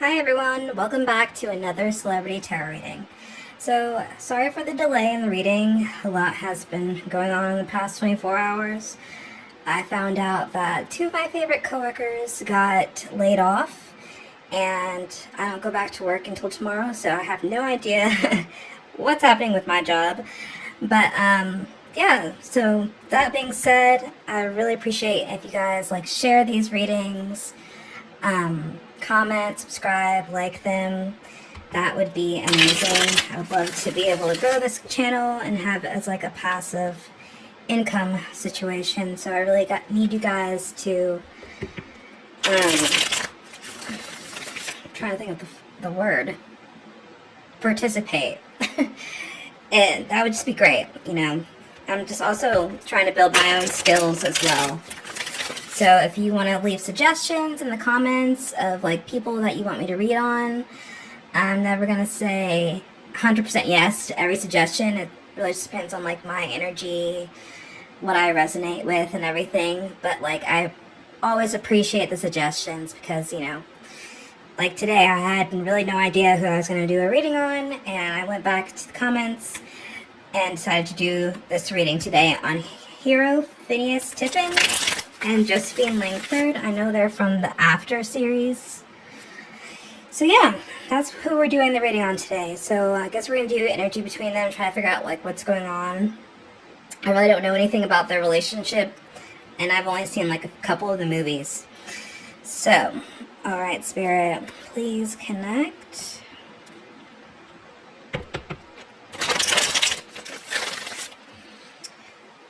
Hi everyone, welcome back to another celebrity tarot reading. So, sorry for the delay in the reading. A lot has been going on in the past 24 hours. I found out that two of my favorite coworkers got laid off, and I don't go back to work until tomorrow, so I have no idea what's happening with my job. But, yeah, so that being said, I really appreciate if you guys share these readings, comment, subscribe, like them. That would be amazing. I would love to be able to grow this channel and have it as a passive income situation. So I really need you guys to I'm trying to think of the word, participate. And that would just be great, I'm just also trying to build my own skills as well. So if you want to leave suggestions in the comments of people that you want me to read on, I'm never going to say 100% yes to every suggestion. It really just depends on my energy, what I resonate with and everything. But I always appreciate the suggestions because, today I had really no idea who I was going to do a reading on, and I went back to the comments and decided to do this reading today on hero Fiennes-Tiffin and Josephine Langford. I know they're from the After series. So yeah, that's who we're doing the reading on today. So I guess we're going to do energy between them, try to figure out what's going on. I really don't know anything about their relationship, and I've only seen a couple of the movies. So, alright, Spirit, please connect.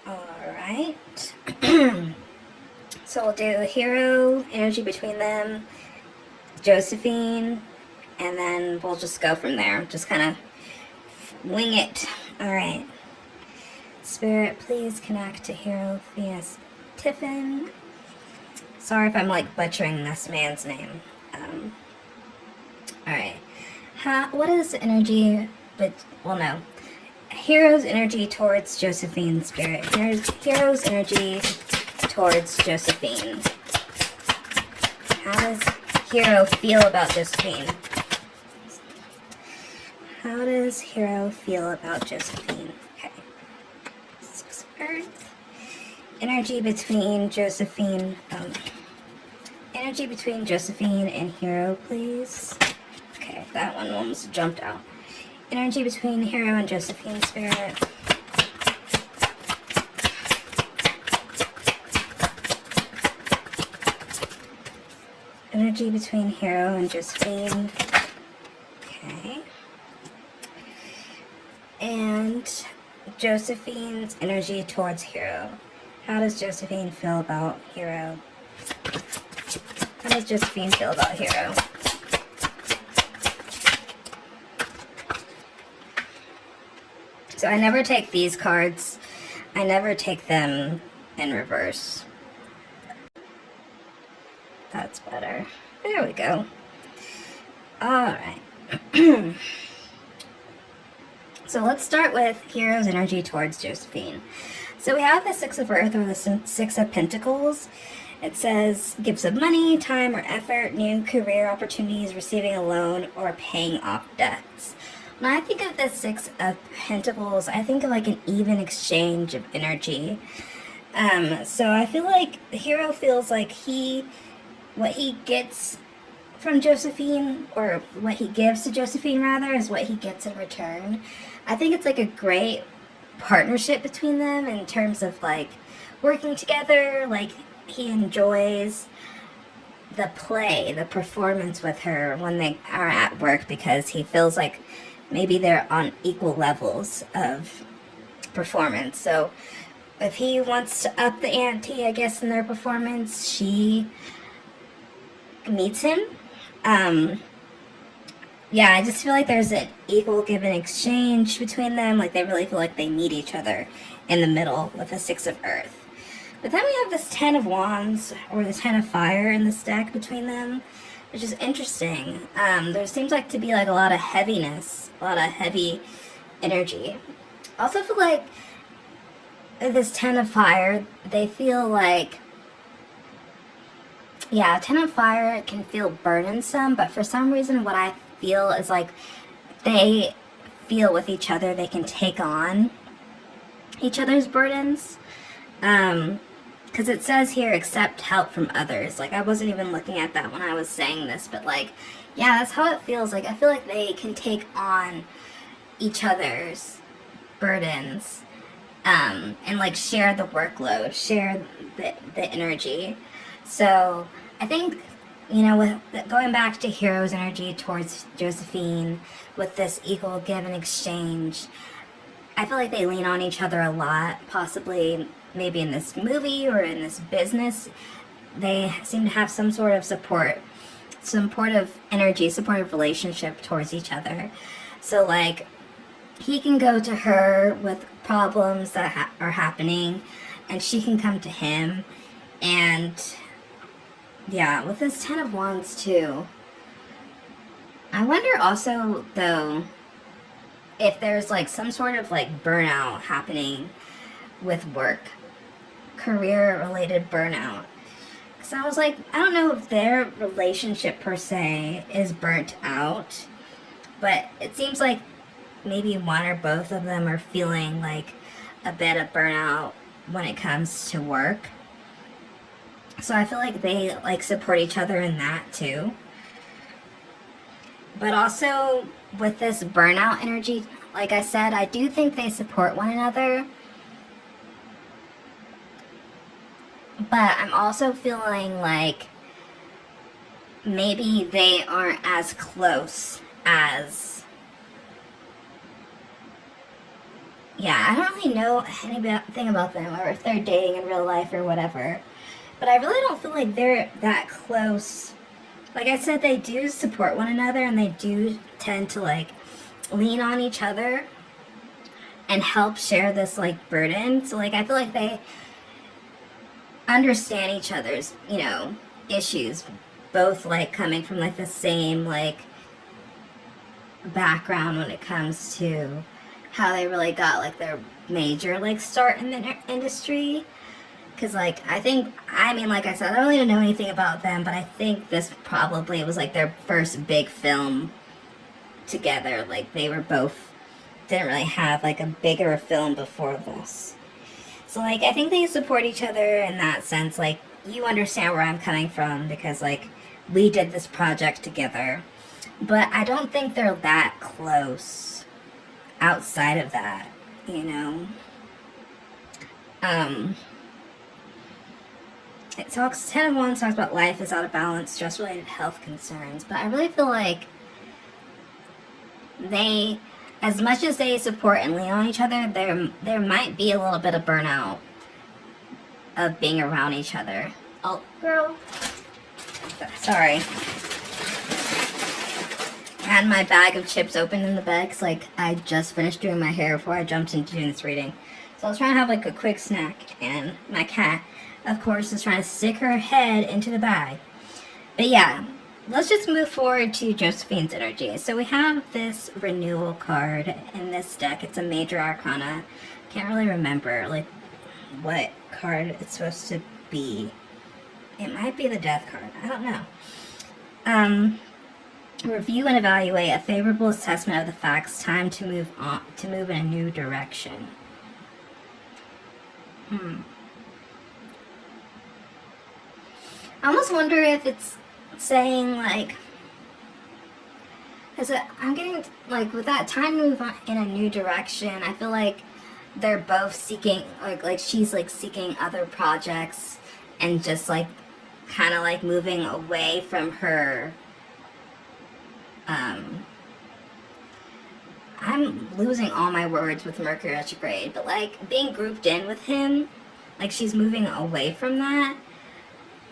Alright. So we'll do hero, energy between them, Josephine, and then we'll just go from there. Just kind of wing it. Alright. Spirit, please connect to hero Fiennes-Tiffin. Sorry if I'm butchering this man's name. Alright. What is the energy, no. Hero's energy towards Josephine, Spirit. Hero's energy towards Josephine. How does hero feel about Josephine? How does hero feel about Josephine? Okay. 6 of Earth. Energy between Josephine. Energy between Josephine and hero, please. Okay, that one almost jumped out. Energy between hero and Josephine, Spirit. Energy between hero and Josephine. Okay. And Josephine's energy towards hero. How does Josephine feel about hero? How does Josephine feel about hero? So I never take these cards. I never take them in reverse. That's better. There we go. Alright. So let's start with hero's energy towards Josephine. So we have the 6 of Earth, or the 6 of Pentacles. It says gifts of money, time, or effort, new career opportunities, receiving a loan, or paying off debts. When I think of the 6 of Pentacles, I think of an even exchange of energy. So I feel the hero feels what he gets from Josephine, or what he gives to Josephine rather, is what he gets in return. I think it's a great partnership between them in terms of working together. He enjoys the play, the performance with her when they are at work, because he feels maybe they're on equal levels of performance. So if he wants to up the ante, I guess, in their performance, she meets him. Yeah, I just feel there's an equal give and exchange between them. They really feel they meet each other in the middle with the 6 of Earth. But then we have this 10 of Wands, or the 10 of Fire in this deck between them, which is interesting. There seems to be a lot of heaviness, a lot of heavy energy. I also feel this 10 of Fire, they feel Yeah, 10 of fire can feel burdensome, but for some reason what I feel is like they feel with each other they can take on each other's burdens. Because it says here, accept help from others. Like, I wasn't even looking at that when I was saying this, but like, yeah, that's how it feels. Like, I feel like they can take on each other's burdens, and like share the workload, share the energy. So I think, you know, with going back to Hero's energy towards Josephine, with this equal give and exchange, I feel like they lean on each other a lot. Possibly, maybe in this movie or in this business, they seem to have some sort of supportive energy, supportive relationship towards each other. So, like, he can go to her with problems that are happening, and she can come to him. And yeah, with this 10 of Wands too, I wonder also, though, if there's like some sort of like burnout happening with work, career related burnout. Because I was like, I don't know if their relationship per se is burnt out, but it seems like maybe one or both of them are feeling like a bit of burnout when it comes to work. So I feel like they like support each other in that too. But also with this burnout energy, like I said, I do think they support one another. But I'm also feeling like maybe they aren't as close as... Yeah, I don't really know anything about them, or if they're dating in real life or whatever. But I really don't feel like they're that close. Like I said, they do support one another, and they do tend to like lean on each other and help share this like burden. So like I feel like they understand each other's, you know, issues, both like coming from like the same like background when it comes to how they really got like their major like start in the industry. Because like I mean like I said, I don't really know anything about them, but I think this probably was like their first big film together. Like they were both didn't really have like a bigger film before this. So like I think they support each other in that sense. Like you understand where I'm coming from because like we did this project together. But I don't think they're that close outside of that, you know. It talks, 10 of Wands talks about life is out of balance, stress-related health concerns. But I really feel like they, as much as they support and lean on each other, there might be a little bit of burnout of being around each other. Oh, girl. Sorry. I had my bag of chips open in the bed because, like, I just finished doing my hair before I jumped into doing this reading. So I was trying to have, like, a quick snack, and my cat, of course, is trying to stick her head into the bag. But yeah, let's just move forward to Josephine's energy. So we have this renewal card in this deck. It's a major arcana. Can't really remember, like, what card it's supposed to be. It might be the death card. I don't know. Review and evaluate a favorable assessment of the facts. Time to move on, to move in a new direction. I almost wonder if it's saying like, I'm getting like with that time to move on in a new direction. I feel like they're both seeking like she's like seeking other projects and just like kind of like moving away from her. I'm losing all my words with Mercury retrograde, but like being grouped in with him, like she's moving away from that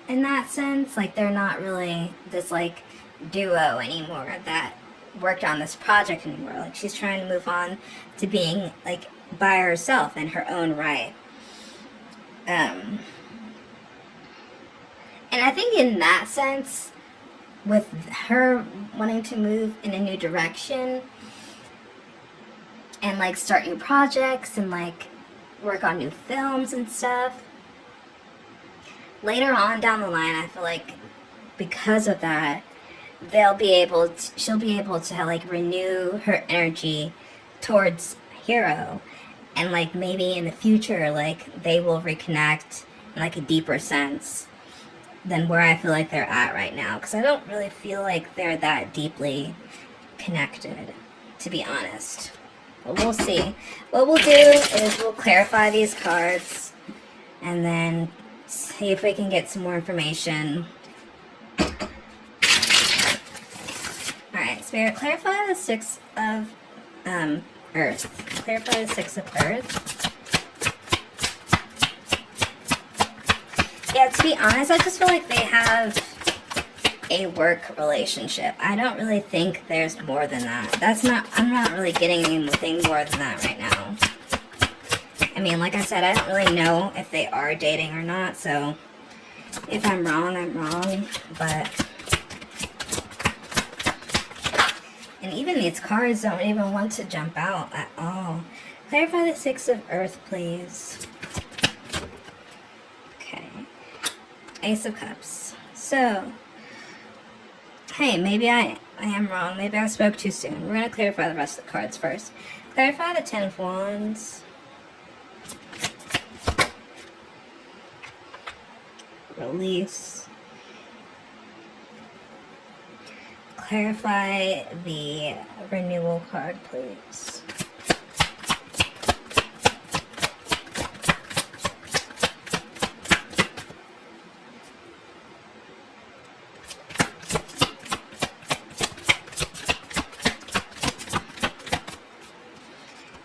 in that sense. Like they're not really this like duo anymore that worked on this project anymore. Like she's trying to move on to being like by herself in her own right. And I think in that sense, with her wanting to move in a new direction and like start new projects and like work on new films and stuff, later on down the line I feel like because of that, she'll be able to like renew her energy towards Hero, and like maybe in the future, like they will reconnect in like a deeper sense than where I feel like they're at right now, because I don't really feel like they're that deeply connected, to be honest. But we'll see. What we'll do is we'll clarify these cards and then see if we can get some more information. Alright, Spirit, clarify the Six of Earth. Clarify the Six of Earth. Yeah, to be honest, I just feel like they have a work relationship. I don't really think there's more than that. I'm not really getting anything more than that right now. I mean, like I said, I don't really know if they are dating or not, so if I'm wrong, I'm wrong, but... And even these cards don't even want to jump out at all. Clarify the Six of Earth, please. Okay. Ace of Cups. So, hey, maybe I am wrong. Maybe I spoke too soon. We're going to clarify the rest of the cards first. Clarify the Ten of Wands. Release. Clarify the renewal card, please.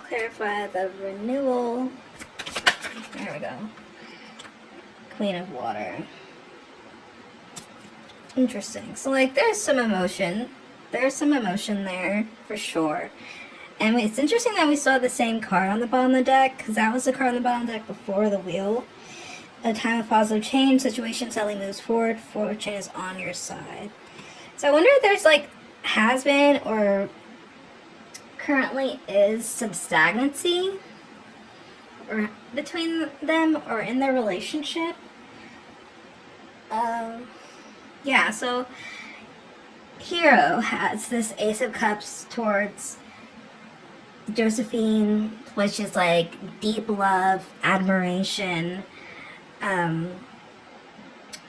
Clarify the renewal. There we go. Queen of Water. Interesting. So, like, there's some emotion. There's some emotion there, for sure. And it's interesting that we saw the same card on the bottom of the deck, because that was the card on the bottom of the deck before the wheel. A time of positive change, situation suddenly moves forward, fortune is on your side. So I wonder if there's, like, has been or currently is some stagnancy or between them or in their relationship. Yeah, so Hero has this Ace of Cups towards Josephine, which is like deep love, admiration,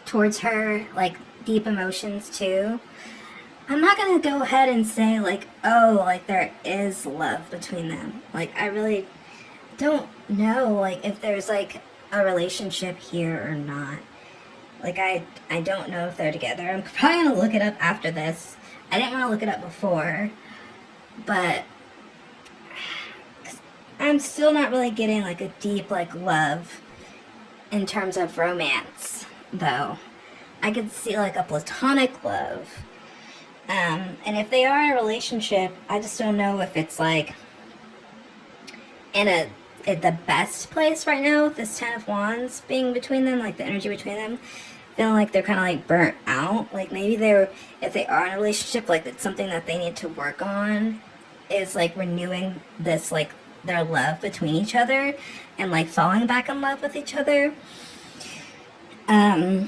towards her, like deep emotions too. I'm not gonna go ahead and say like, oh, like there is love between them. Like, I really don't know like if there's like a relationship here or not. Like, I don't know if they're together. I'm probably going to look it up after this. I didn't want to look it up before. But I'm still not really getting, like, a deep, like, love in terms of romance, though. I could see, like, a platonic love. And if they are in a relationship, I just don't know if it's, like, in the best place right now with this Ten of Wands being between them, like, the energy between them. Feeling like they're kind of like burnt out. Like maybe if they are in a relationship, like it's something that they need to work on is like renewing this, like their love between each other and like falling back in love with each other. But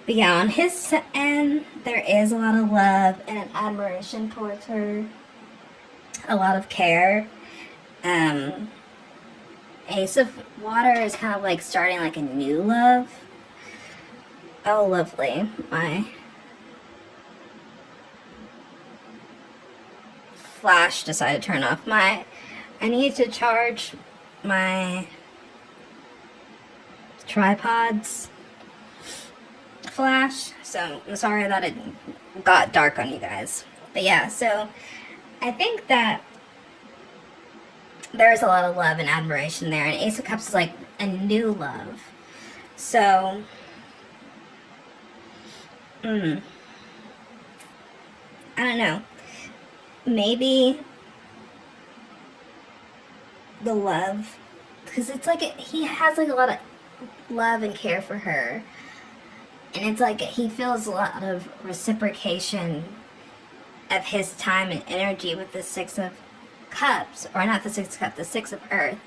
yeah, on his end, there is a lot of love and an admiration towards her. A lot of care. Ace of Water is kind of like starting like a new love. Oh, lovely. My flash decided to turn off. I need to charge my tripod's flash. So, I'm sorry that it got dark on you guys. But yeah, so I think that there's a lot of love and admiration there. And Ace of Cups is like a new love. So... I don't know. Maybe the love, because it's like he has like a lot of love and care for her, and it's like he feels a lot of reciprocation of his time and energy with the Six of Cups, or not the Six of Cups, the Six of Earth.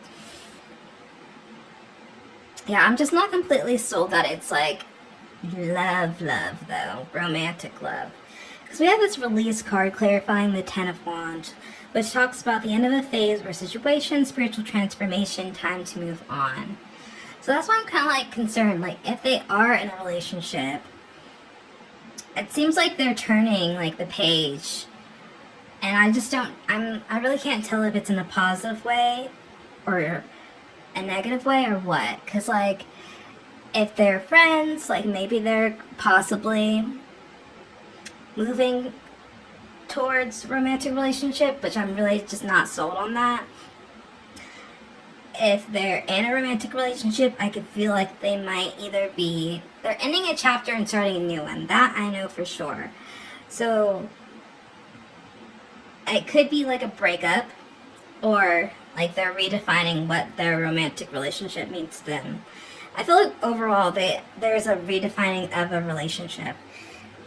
Yeah, I'm just not completely sold that it's like love, though. Romantic love. Because we have this release card clarifying the Ten of Wands, which talks about the end of a phase or situation, spiritual transformation, time to move on. So that's why I'm kind of like concerned. Like, if they are in a relationship, it seems like they're turning like the page. And I just don't, I really can't tell if it's in a positive way or a negative way or what. Because, like, if they're friends, like, maybe they're possibly moving towards romantic relationship, which I'm really just not sold on that. If they're in a romantic relationship, I could feel like they might either be, they're ending a chapter and starting a new one. That I know for sure. So it could be like a breakup, or like they're redefining what their romantic relationship means to them. I feel like overall there's a redefining of a relationship,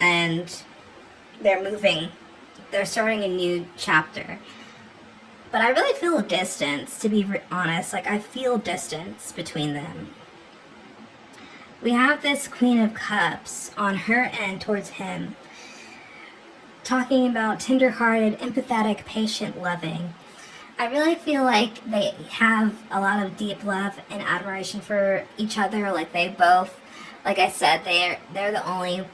and they're starting a new chapter. But I really feel a distance, to be honest. Like, I feel distance between them. We have this Queen of Cups on her end towards him, talking about tender-hearted, empathetic, patient, loving. I really feel like they have a lot of deep love and admiration for each other. Like, they both, like I said, they're the only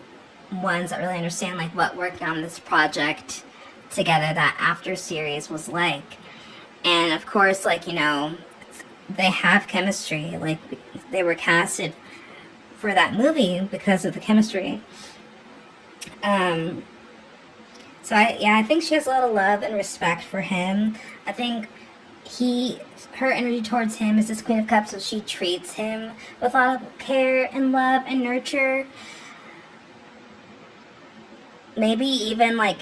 ones that really understand like what working on this project together, that after series was like. And of course, like, you know, they have chemistry. Like, they were casted for that movie because of the chemistry. So I think she has a lot of love and respect for him. I think her energy towards him is this Queen of Cups, so she treats him with a lot of care and love and nurture. Maybe even like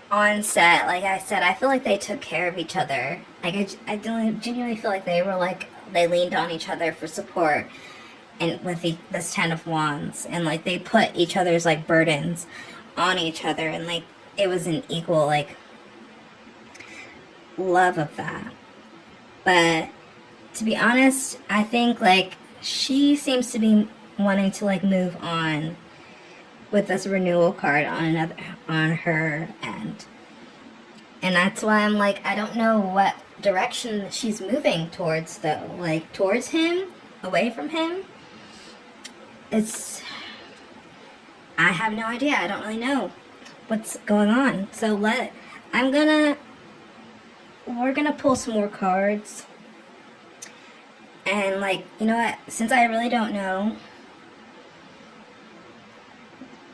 on set, like I said, I feel like they took care of each other. Like, I genuinely feel like they leaned on each other for support, and with this Ten of Wands, and like they put each other's like burdens on each other, and like it was an equal like love of that. But to be honest, I think like she seems to be wanting to like move on with this renewal card on her end. And that's why I'm like, I don't know what direction she's moving towards though. Like, towards him, away from him. I have no idea. I don't really know what's going on. So we're gonna pull some more cards. And like, you know what, since I really don't know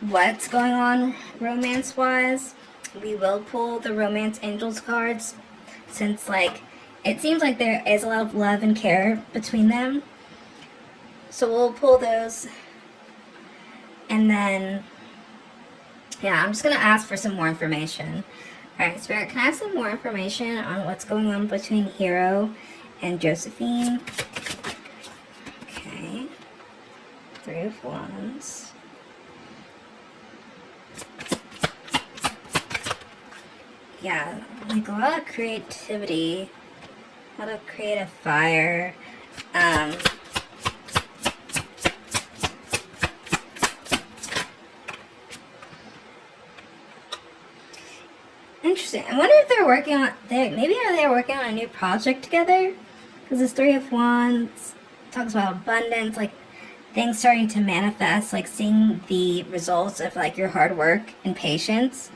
what's going on romance-wise, we will pull the Romance Angels cards, since like it seems like there is a lot of love and care between them. So we'll pull those, and then yeah, I'm just gonna ask for some more information. Alright, Spirit, can I have some more information on what's going on between Hero and Josephine? Okay, Three of Wands. Yeah, like a lot of creativity, a lot of creative fire. Interesting. I wonder if they're working on, maybe they're working on a new project together? Because this Three of Wands talks about abundance, like things starting to manifest, like seeing the results of like your hard work and patience.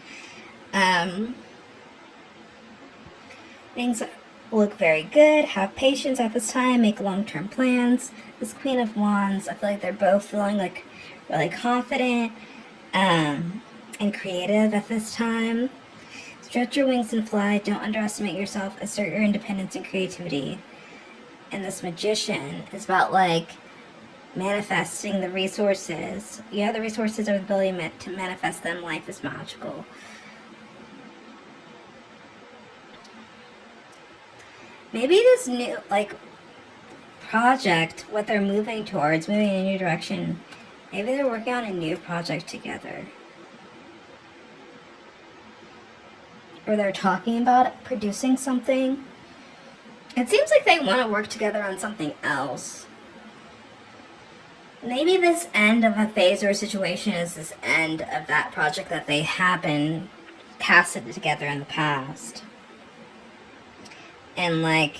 Things look very good. Have patience at this time. Make long-term plans. This Queen of Wands, I feel like they're both feeling like really confident and creative at this time. Stretch your wings and fly. Don't underestimate yourself. Assert your independence and creativity. And this Magician is about like manifesting the resources. You have the resources or the ability to manifest them. Life is magical. Maybe this new, like, project, what they're moving towards, moving in a new direction, maybe they're working on a new project together. Or they're talking about producing something. It seems like they want to work together on something else. maybe this end of a phase or a situation is this end of that project that they have been casted together in the past. And, like,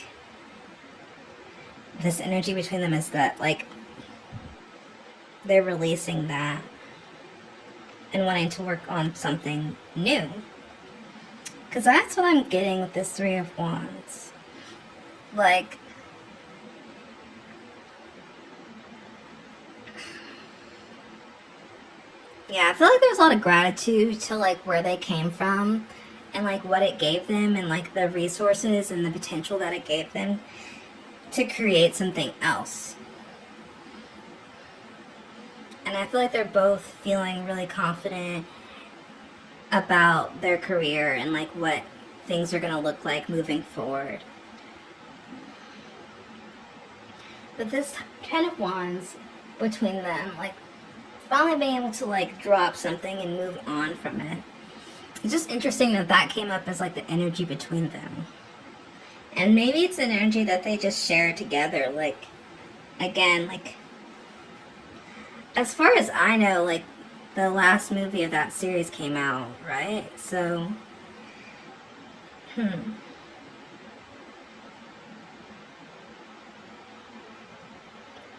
this energy between them is that, like, they're releasing that and wanting to work on something new. Because that's what I'm getting with this Three of Wands. Like, yeah, I feel like there's a lot of gratitude to, like, where they came from and, like, what it gave them and, like, the resources and the potential that it gave them to create something else. And I feel like they're both feeling really confident about their career and, like, what things are going to look like moving forward. But this Ten of Wands between them, like, finally being able to, like, drop something and move on from it. It's just interesting that that came up as, like, the energy between them. And maybe it's an energy that they just share together. Like, again, like, as far as I know, like, the last movie of that series came out, right? So,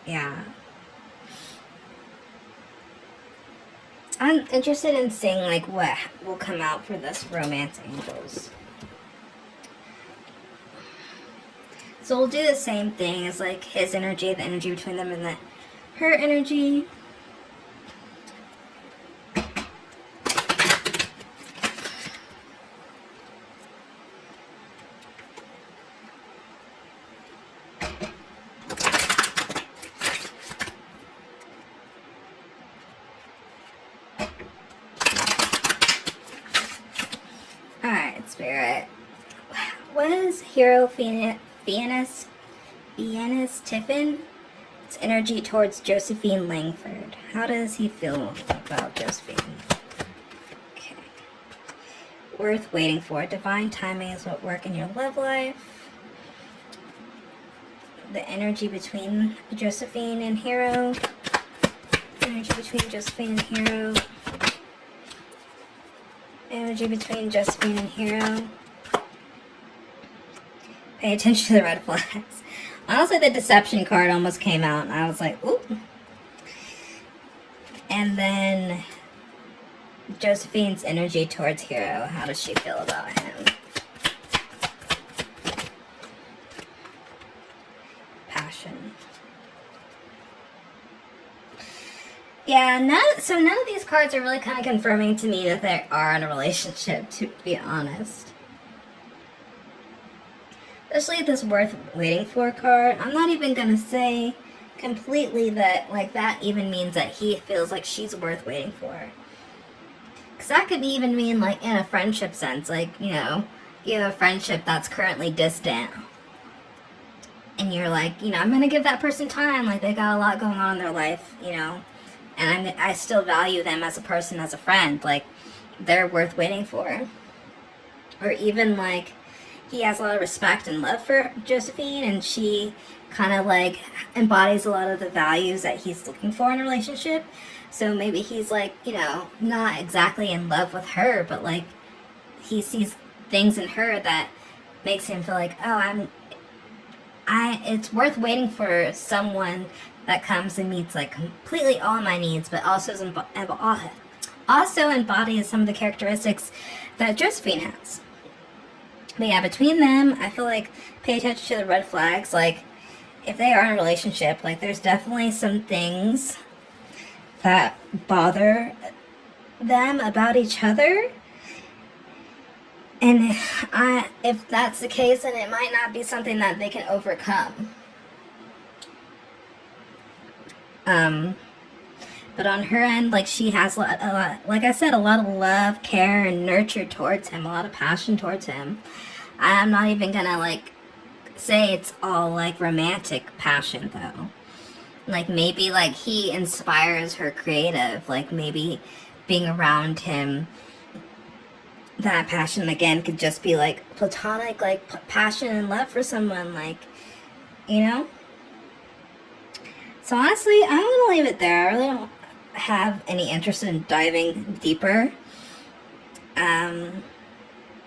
yeah. I'm interested in seeing, like, what will come out for this romance angels. So we'll do the same thing as, like, his energy, the energy between them, and then her energy. Alright, Spirit. What is Hero Fiennes-Tiffin? Its energy towards Josephine Langford. How does he feel about Josephine? Okay. Worth waiting for. Divine timing is what work in your love life. The energy between Josephine and Hero. Energy between Josephine and Hero. Energy between Josephine and Hero. Pay attention to the red flags. Honestly, the deception card almost came out, and I was like, ooh. And then Josephine's energy towards Hero. How does she feel about him? Passion. Yeah, none of these cards are really kind of confirming to me that they are in a relationship, to be honest. Especially this worth waiting for card. I'm not even going to say completely that, like, that even means that he feels like she's worth waiting for. Because that could even mean, like, in a friendship sense. Like, you know, you have a friendship that's currently distant. And you're like, you know, I'm going to give that person time. Like, they got a lot going on in their life, you know. And I still value them as a person, as a friend. Like, they're worth waiting for. Or even, like, he has a lot of respect and love for Josephine, and she kind of, like, embodies a lot of the values that he's looking for in a relationship. So maybe he's, like, you know, not exactly in love with her, but, like, he sees things in her that makes him feel like, oh, it's worth waiting for someone that comes and meets, like, completely all my needs, but also embodies some of the characteristics that Josephine has. But yeah, between them, I feel like pay attention to the red flags. Like, if they are in a relationship, like, there's definitely some things that bother them about each other. And if that's the case, then it might not be something that they can overcome. But on her end, like, she has a lot, like I said, a lot of love, care, and nurture towards him, a lot of passion towards him. I'm not even gonna, like, say it's all, like, romantic passion, though. Like, maybe, like, he inspires her creative, like, maybe being around him, that passion, again, could just be, like, platonic, like, passion and love for someone, like, you know? So honestly, I'm gonna leave it there. I really don't have any interest in diving deeper. But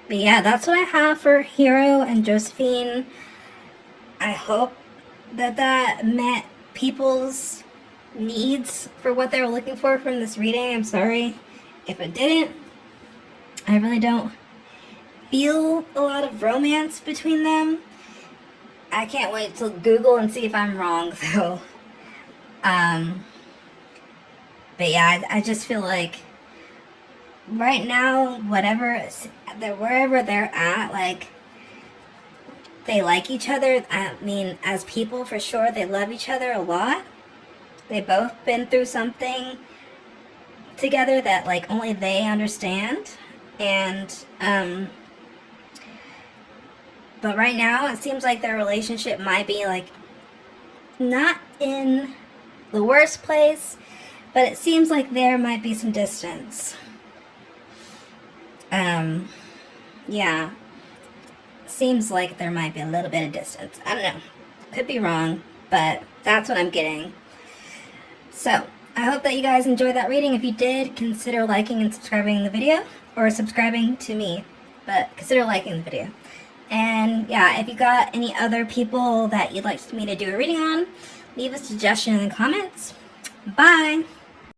yeah, that's what I have for Hero and Josephine. I hope that met people's needs for what they were looking for from this reading. I'm sorry if it didn't. I really don't feel a lot of romance between them. I can't wait to Google and see if I'm wrong, though. But yeah, I just feel like right now, wherever they're at, like, they like each other. I mean, as people, for sure, they love each other a lot. They've both been through something together that, like, only they understand. And, but right now, it seems like their relationship might be, like, not in the worst place, but it seems like there might be some distance. Yeah. Seems like there might be a little bit of distance. I don't know. Could be wrong, but that's what I'm getting. So, I hope that you guys enjoyed that reading. If you did, consider liking and subscribing the video, or subscribing to me, but consider liking the video. And yeah, if you got any other people that you'd like me to do a reading on, leave a suggestion in the comments. Bye!